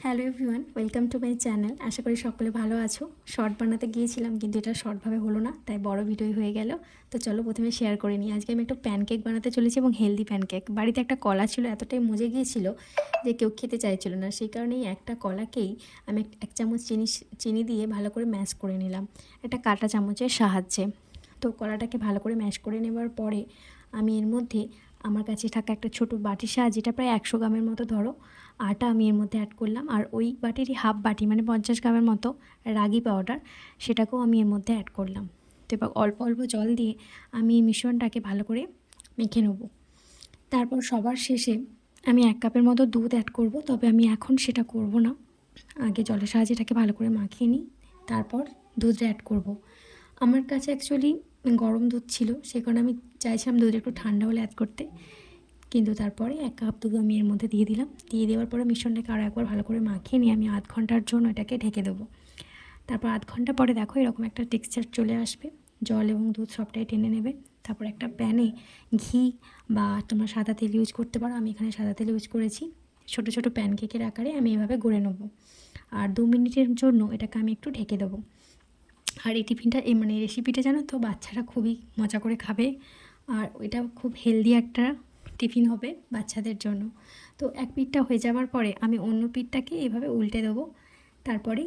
Hello everyone, welcome to my channel. আশা করি সকলে ভালো আছো। শর্ট বানাতে গিয়েছিলাম কিন্তু এটা শর্টভাবে হলো না, তাই বড় ভিডিওই হয়ে গেল। তো চলো প্রথমে শেয়ার করে নিই। আজকে আমি একটা প্যানকেক বানাতে চলেছি এবং হেলদি প্যানকেক। বাড়িতে একটা কলা ছিল, এতটাই মজে গিয়েছিল যে কেউ খেতে চাইছিল না। সেই কারণেই একটা কলাকেই আমি এক চামচ চিনি দিয়ে ভালো করে ম্যাশ করে নিলাম একটা কাঁটা চামচের সাহায্যে। তো কলাটাকে ভালো করে ম্যাশ করে নেবার পরে আমি এর মধ্যে আমার কাছে থাকা একটা ছোটো বাটির সাহায্যে, যেটা প্রায় 100 গ্রামের মতো ধরো, আটা আমি এর মধ্যে অ্যাড করলাম। আর ওই বাটিরই হাফ বাটি মানে 50 গ্রামের মতো রাগি পাউডার, সেটাকেও আমি এর মধ্যে অ্যাড করলাম। তো এবার অল্প অল্প জল দিয়ে আমি এই মিশ্রণটাকে ভালো করে মেখে নেব। তারপর সবার শেষে আমি 1 কাপের মতো দুধ অ্যাড করব, তবে আমি এখন সেটা করব না। আগে জলের সাহায্যে এটাকে ভালো করে মাখিয়ে নিই, তারপর দুধটা অ্যাড করব। আমার কাছে অ্যাকচুয়ালি গরম দুধ ছিল, সে কারণে আমি চাইছিলাম দুধ একটু ঠান্ডা হলে অ্যাড করতে। কিন্তু তারপরে 1 কাপ দুধ আমি এর মধ্যে দিয়ে দিলাম। দিয়ে দেওয়ার পরে মিশ্রণটাকে আরও একবার ভালো করে মাখিয়ে নিয়ে আমি আধ ঘন্টার জন্য এটাকে ঢেকে দেবো। তারপর আধ ঘন্টা পরে দেখো এরকম একটা টেক্সচার চলে আসবে, জল এবং দুধ সবটাই টেনে নেবে। তারপর একটা প্যানে ঘি বা তোমরা সাদা তেল ইউজ করতে পারো, আমি এখানে সাদা তেল ইউজ করেছি। ছোটো ছোটো প্যানকেকের আকারে আমি এভাবে গড়ে নেব। আর 2 মিনিটের জন্য এটাকে আমি একটু ঢেকে দেবো। আর এই টিফিনটা মানে রেসিপিটা জানো তো, বাচ্চারা খুবই মজা করে খাবে। আর এটা খুব হেলদি একটা টিফিন হবে বাচ্চাদের জন্য। তো এক পিঠটা হয়ে যাওয়ার পরে আমি অন্য পিঠটাকে এভাবে উল্টে দেবো। তারপরে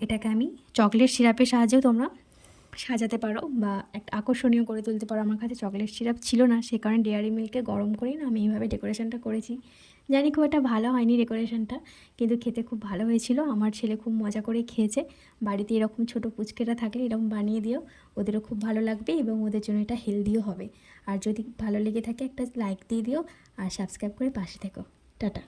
এটাকে আমি চকলেট সিরাপের সাহায্যেও তোমরা সাজাতে পারো বা একটা আকর্ষণীয় করে তুলতে পারো। আমার কাছে চকলেট সিরাপ ছিল না, সে কারণে ডেয়ারি মিল্কে গরম করেই না আমি এইভাবে ডেকোরেশনটা করেছি। জানি খুব একটা ভালো হয়নি ডেকোরেশনটা, কিন্তু খেতে খুব ভালো হয়েছিল। আমার ছেলে খুব মজা করে খেয়েছে। বাড়িতে এরকম ছোটো পুচকেরা থাকলে এরকম বানিয়ে দিও, ওদেরও খুব ভালো লাগবে এবং ওদের জন্য এটা হেলদিও হবে। আর যদি ভালো লেগে থাকে একটা লাইক দিয়ে দিও আর সাবস্ক্রাইব করে পাশে থেকো। টাটা।